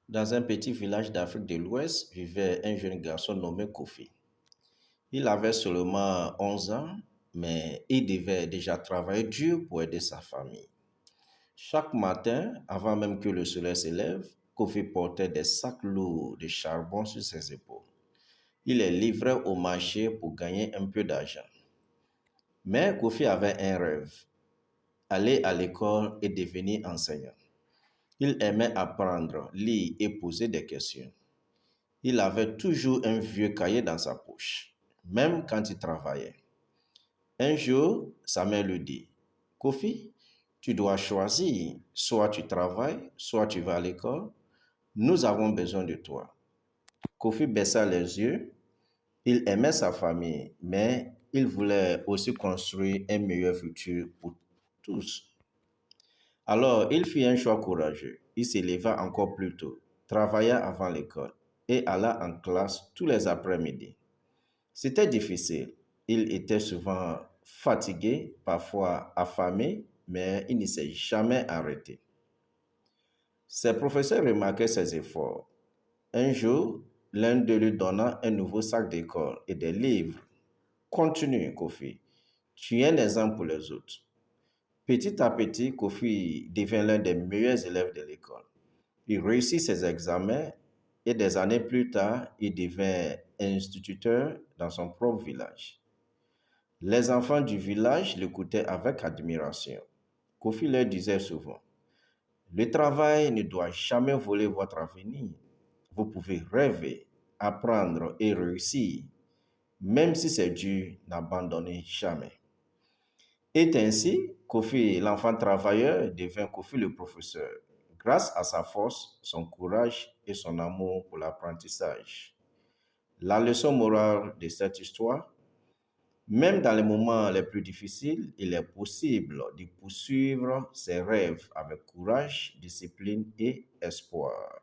Dans un petit village d'Afrique de l'Ouest vivait un jeune garçon nommé Kofi. Il avait seulement 11 ans, mais il devait déjà travailler dur pour aider sa famille. Chaque matin, avant même que le soleil se lève, Kofi portait des sacs lourds de charbon sur ses épaules. Il les livrait au marché pour gagner un peu d'argent. Mais Kofi avait un rêve, aller à l'école et devenir enseignant. Il aimait apprendre, lire et poser des questions. Il avait toujours un vieux cahier dans sa poche, même quand il travaillait. Un jour, sa mère lui dit, Kofi, tu dois choisir, soit tu travailles, soit tu vas à l'école. Nous avons besoin de toi. Kofi baissa les yeux. Il aimait sa famille, mais il voulait aussi construire un meilleur futur pour tous. Alors, il fit un choix courageux. Il se leva encore plus tôt, travailla avant l'école et alla en classe tous les après-midi. C'était difficile. Il était souvent fatigué, parfois affamé, mais il ne s'est jamais arrêté. Ses professeurs remarquaient ses efforts. Un jour, l'un d'eux lui donna un nouveau sac d'école et des livres. Continue, Kofi. Tu es un exemple pour les autres. Petit à petit, Kofi devint l'un des meilleurs élèves de l'école. Il réussit ses examens et des années plus tard, il devint instituteur dans son propre village. Les enfants du village l'écoutaient avec admiration. Kofi leur disait souvent, le travail ne doit jamais voler votre avenir. Vous pouvez rêver, apprendre et réussir. Même si c'est dur, n'abandonnez jamais. Et ainsi, Kofi, l'enfant travailleur, devint Kofi le professeur, grâce à sa force, son courage et son amour pour l'apprentissage. La leçon morale de cette histoire, même dans les moments les plus difficiles, il est possible de poursuivre ses rêves avec courage, discipline et espoir.